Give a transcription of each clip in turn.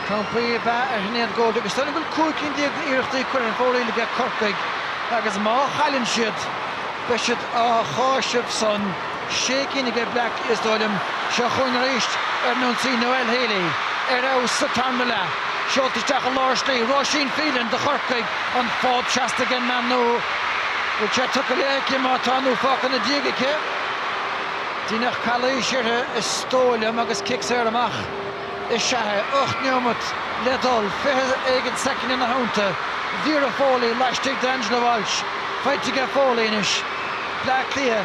Craobh Peile hnead goal agus tá go cúcin díag iirechtaí chuir fóraí le Corcaig agus má chalinn siad beisiad a cháisibh son sécin ag Black is dóilm seo chuin ríist nunsaí Noel Healy sa tarmala seoltaisteach a láirslí Roisin Phelan de Corcaig an fád seasta gan man nó go te tu go léici má táú fácan na díagacha Dínach chalí siirthe is stóilm agus kickséir amach is sethe 8 neomad ledul 5 second in na haunta Víra Foley leistigh d'Angelo Walsh feitiige Foley inis Black Lia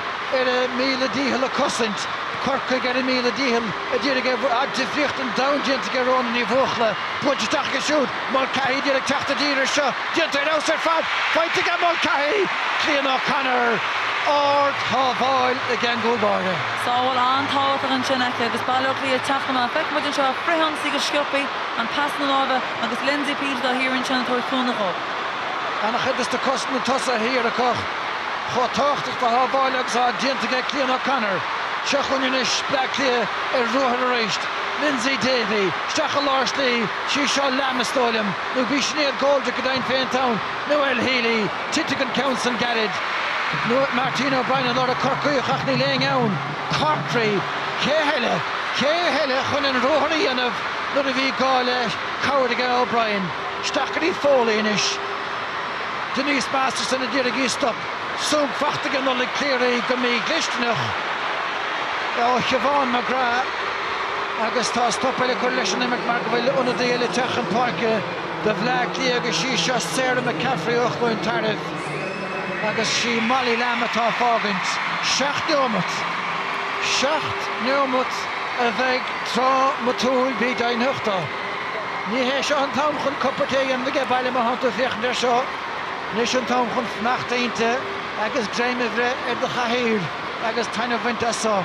míle díhil a cosint Corcaig míle díhil a dtíirige adifriocht an downjint go róna ní bhuachla buideach go siúd Mulcahy díirigh teachta díir seo dianta ar ausar fad feitiige Mulcahy Clean O'Connor Ord Thábháil again gúlbáide. Sáil an táhaach an sin agus bailach Lia teachna feic muidir seo frihan sí go scioppaí an pass na lábha agus Lindsay Peele a hírann sin tóir cúnaá. Anna chudas de cosna tosa hir a coch Cho táchtach de Thábháil agus á dianta Clean O'Connor Seachúnis Black Lia ruthar a réist Lindsay Davey Steach a láirslí sí seo lemastóilm nó bhí snéad góilde go dain féin town Noel Healy Titigan Council Garrett Martin O'Brien an Lord Corcaig ach ní léing ann Cortry Céheile chun an róthaí anmh nó a bhí gáile Craobh O'Brien Stachaí Foley inis Denise Masterson a dtíirigh ístop Súm fachtagan nó le cléirí go mí glisteanach Siobhan McGrath agus tá stoppaile chuir leis an imach mar go bhfuil úna déile techan páirce de Black Lia agus sí seo Sarah McCaffrey ochluin taribh agus sí Molly Lamb atá fágant 7 neomad a bheith trá matúil bí dainhuachta ní hé seo an tam chun copperté an bhige baile má hananta fiochan ar seo Nis an tam chun fnachtainte agus gréimhre de chathír agus taine bhaint asá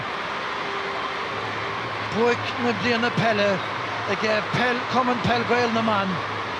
Buic na bliana Peile ag Common Peile Gael na man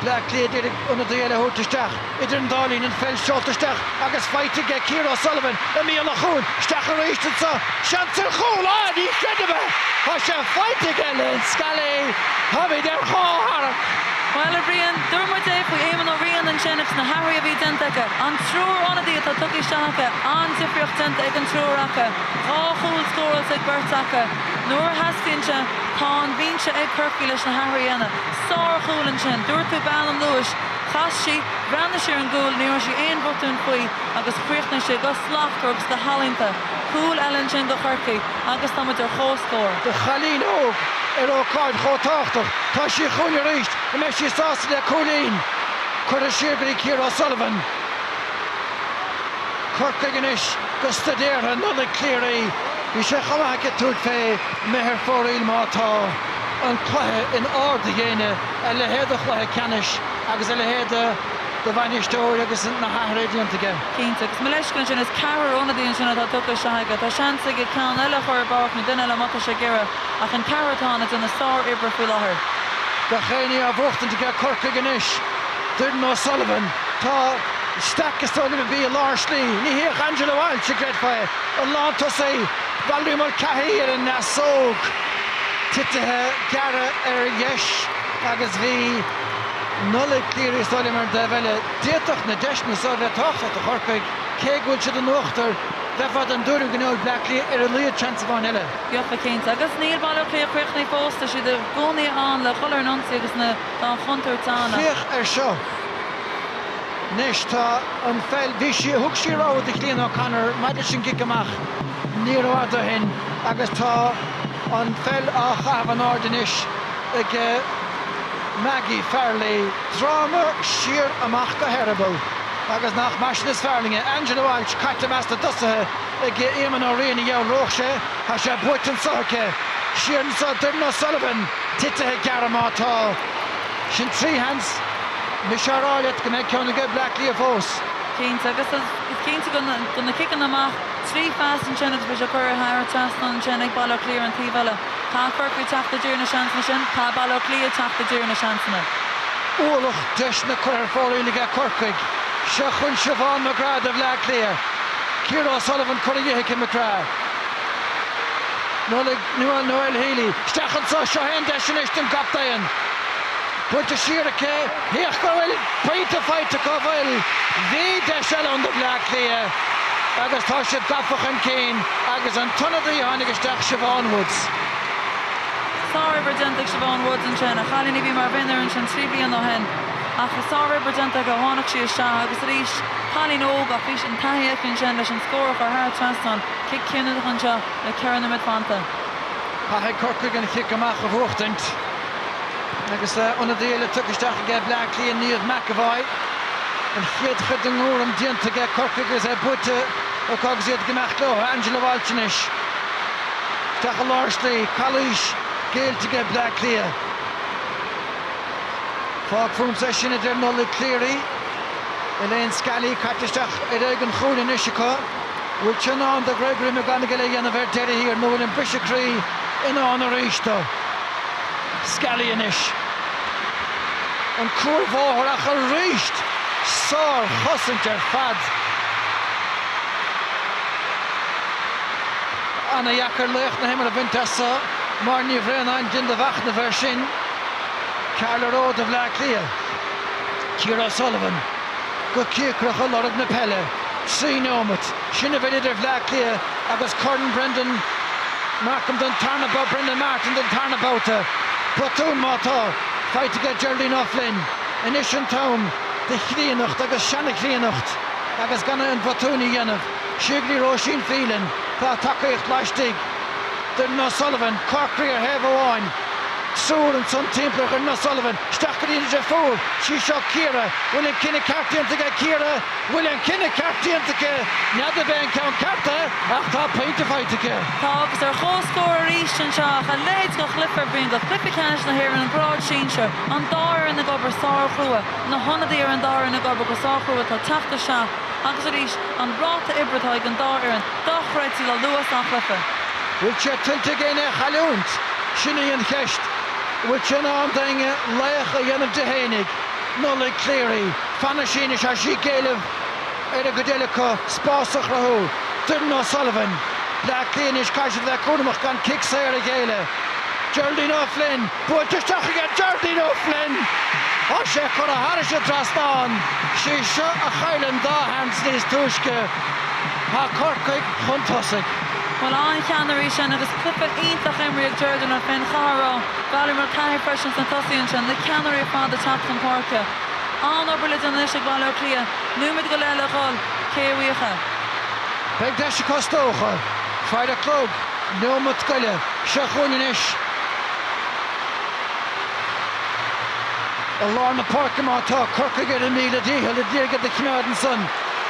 Black Lia did under the yellow hootesteach idir an dálín an fel seoltaisteach agus feitiige Ciara O'Sullivan a mí an chún steach a réist sa seantar chúl ní credibe Tá sé feitiige le scalaí habí ar cháthach Well a bhríon dúrmar dé faoi éman ó rion an sinach na hairí a bhí dentacha an trúr anadí atá tucisteacha an difriocht denta ag an trúracha á chúil scóras ag bertacha nuair hascínse tá an bhínse ag curcií leis na hairíanna sár chúlan sin dúir tú Bailm Lewis chas sí brenna sé an gúil níor sí aon botún faoi agus chríochna sé go slachtar agus go hallinnta chúil eilinn sin go churcaí agus tá muid ar chóscóir de chalín óg ócáid chótáchtach tá sí chuine ríist a me sí sásta le cúlín chuir a siirgaí Ciara O'Sullivan Corcaig inis go stadéirthe nó le cléirí bhí sé chamathe túd fé methar fóraíl mátá an cluthe in áda dhéine a lehéad a chluithe ceannis agus a lehéad do bhainisteoir agus na hathréidíontaige. Cínta, agus me leiscin sin is ceathar ónadaíonn sin atá tucha seaige tá seansa go ceann eile chuir bach na duine le mata sé gcéire ach an ceartána duna sár ibre faoi láthair. Go chéine a bhuachtaintaige Corcaig inis Duirn O'Sullivan tá Stackas tóga bhí a láirslí ní híoch Angelo Walsh sé gréad fae an láta sé bhallú Mulcahy ar an nasóg titithe gara ar dheis agus bhí nula clírí stáile mar de bheile déach na deisna sá bheith táchta a Corcaig cé gúil siad an uachtar bheith an dúrú gnáil Black Lia ar a líad chance bháin eile. Bheofa cénta agus níl bailach Lia chuochnaí fósta siad a gcónaí an le cholar nonsaí agus na chuntar tána. Fíoch ar seo Nis tá an fel bhí sí thug sí rád i Clean O'Connor maidir sin gic amach ní ráda hin agus tá an fel á chahabh áidenis ag Maggie Farley drama siar amach go Herable agus nach maisnas Farlinge Angelo Walsh caite measta dosathe ag éman ó rion i dheall roch sé a sé buit an sochace siar sa Duirn O'Sullivan titithe gara mátá sin trí hands Misharáilet go méid ceanna go Black Lia fós. Cínta agus is cínta gona kickan amach trí fás an sin agus bhí sé chuir thar teasta an sin ag bailach Lia an tíbhile tá Corcaig teachta dúr na seansna sin tá bailach Lia teachta dúr na seansna. Ullach deisna chuir fóraí le Corcaig seo chun Siobhan McGrath de Black Lia Ciara O'Sullivan chuir dhéice McGrath Noel Healy stechan sa seo hen deisinis den captain Put the sheer ke. Here go point to fight to Craobh Peile. The shell on the black here. Agus tá sé gafachan céin agus an tunna í tháinig isteach Siobhan Woods. Sorry Bridgenta Siobhan Woods an sin, a chalíní bhí mar bhinir an sin 3 bliain ó hen. Ach sorry Bridgenta go tháinig sí iste agus rís chalín óg a fís an taithíoch an sin leis an scóra ar thar trasán cic cinnadach an seo le ceann na midfanta. Tá Corcaigh an chic amach a bhuachtant. Agus onna déile tuc isteach a Black Líon níomh McAvoy. An chiad chud an ngúr am dianta ge Corcaigh agus bute ó cogus iad gemacht lo, Angela Walchinis. Isteach a Lársley, Collis, Gaelte ge Black Líon. Fág fúmsa sin idir Nolla Cleary. Elaine Scally, Catisteach an chúlin isicha. Bhfuil sin an de Gregory McGonagall dhéanamh ar deire hir, nó bhfuil an Bishoprí in an a ríiste. Scally inis. An cúrmhóthar ach a ríist. Sár chosint ar fad. Anna Jacker leach na himar a bhaintasa, mar ní bhrean an din de bhach na bhar sin. Carla Road of Black Líon. Ciara Sullivan. Go cíocrach a lorg na Peile. Sí nómat. Sinna bhid idir Black Líon agus Corn Brendan Markham don Tarnabout, Brendan Martin don Tarnabouta. Platoon mátá. Fight to get Geraldine O'Flynn. Inis an Town. De chríanacht agus seanna chríanacht agus ganna an bhatúnaí dhéanamh. Siglí Róisín Phelan, tá takeíocht leistigh. Dún Sullivan, Corcaigh ar heh amháin. Súr an son timplach ar Sullivan, stacharín idir fór. Sí seo Ciara, bhfuil an cinenne cartíanta ge Ciara, bhfuil an cinenne cartíanta ge nead a bheith an carta ach tá peinte feitice. Tá agus ar chóscóir ríist an seo a léid go chlippar bhíon go clippi canis na hir an brád síse an dáir na gobar sár chrua na honadí ar an dáir na gobar go sár chrua tá teachta se agus a ríis an bráta ibritáid an dáir an dochreidí le luas an chlippe. Bhfuil sé tuilte géine chaúnt sinna on cheist. Bhfuil sin an dainge leach a dhéanamh de hénig. Nolla Cleary, fanna sin is sí géalamh ar a go déalacha spásach rathú. Dún Sullivan, Black Líon is caiisiad le cúnamach gan kicsa ar a géile. Geraldine O'Flynn, buirteach again Geraldine O'Flynn. Tá sé chur a haris a trastáin. Sí seo a chaileann dá hans níos túisce. Tá Corcaigh chun tosaigh. Well, an cheannarí sin agus clippa ítach imriach Geraldine O'Flynn chárá Ballymer Cahir freisin na tosaíonn sin, na ceannarí fád a teach an Corca. An oberlid an isig bhaile clia, nuaimid go leile gáil, céhuíocha. Beg deise costócha, Friday Club, nómat goile, se chuin inis. A Lorna Parker mátá, Corcaigh ar a míle díhil, a dígad de Cnádan son.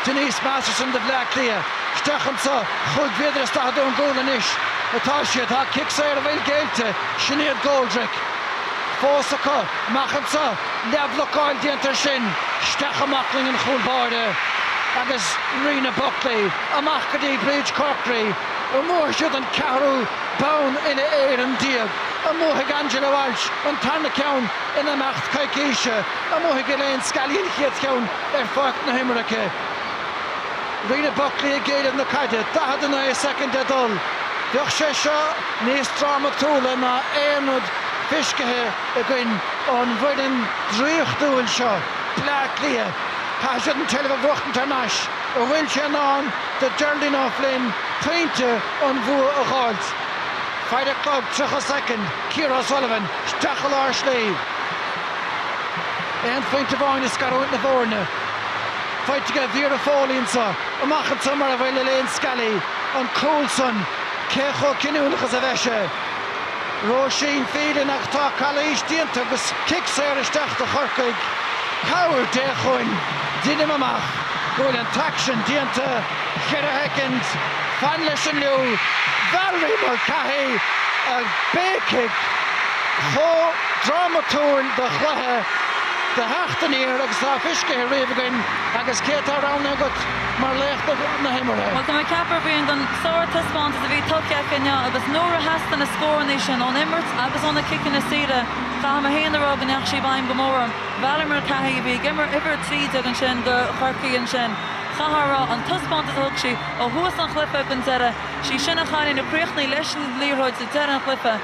Denise Masterson de Black Líon. Stechan sa, chud viidir a stad an gól inis. Atá siad, tá kicsa ar a bhfuil Gaelte, Sinead Goldrick. Fósacha, machan sa, leabhlacáil diantar sin. Stecha Mackling an chúlbáde. Agus Rina Buckley, amach go dtí Bridge Corkery. Ó mór siad an Craobh Peile ina éir an diab. A móthig Angela Walsh an tarna ceann ina meacht caiiciise. A móthig Elaine Scally an chiad ceann ar fácht na himracha. Rina Buckley a géad na caide, dahad in a second a dul. Bheoch sé seo níos dramaúla na éanúd fiscathe a gcuin an bhaineann dríochtúil seo, Black Líon. Tá siad an teileh bhuachtan tarnáis, a bhfuil sé an de Geraldine O'Flynn peinte an bhua a gáilt. Friday Club, 3 second, Ciara Sullivan, Stachel Lársley. Ein feinte bháin is scarúint na bhórne. Fight to get Vera Fóliansa, a machan summer a bhfuil Elaine Scally, an Coulson, Cecho Cinúlachas a bheise. Róisín Phelan ach tá Calais dianta agus kicks ar isteach de Corcaigh. Coward de chuin, dinim amach, gúil an taction dianta, chead a hecond, fan leis an liú, Valerie Mulcahy, a békick, cho dramatúil de chluthe, de heachtaníir agus tá fiscathe riamh agus cétá rán agat mar lécht na himire. Well, tá mai ceapar bhíonn don sóir taspáint a bhí tuceach inne agus nuair a heastan na scóraní sin ón immert agus ón na kickin na sire cha ma héana rá gan neach sí bhaim gomóram. Valerie Mulcahy bhí gimmer ibar tríd an sin go Corcaigh an sin. Chahara an taspáint a thug sí ó thuas an chlifa an deire. Sí sinna chaine na príochnaí leis an líorthid sa deire an chlifa.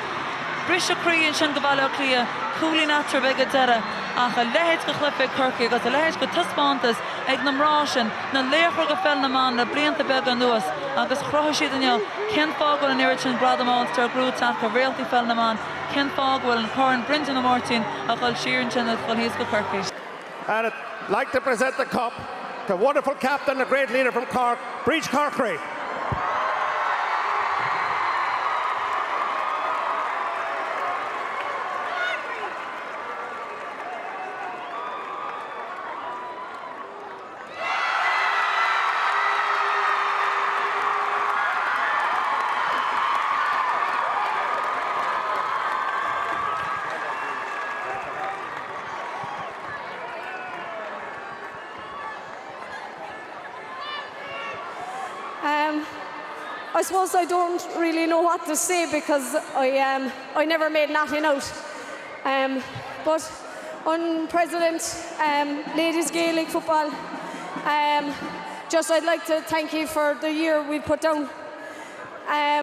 Brisha Cree sin goballo clia, cooling after bega dera, ach a lehed go chlippe Kirky, got a lehed go tuspántas, ag namráshin, na leachar go fel na man, na blianta bega nuas, agus chroishi danyo, Ken Fogwell and Irichin Bradamonster, Grútach, a realty fel na man, Ken Fogwell and Corin Brinton and Martin, ach al Sheeran Chinnet, well he's go Kirky. And I'd like to present the cup to a wonderful captain, a great leader from Cork, Breach Corkery. I suppose I don't really know what to say because I never made nothing out. But on President, Ladies Gaelic Football, just I'd like to thank you for the year we put down.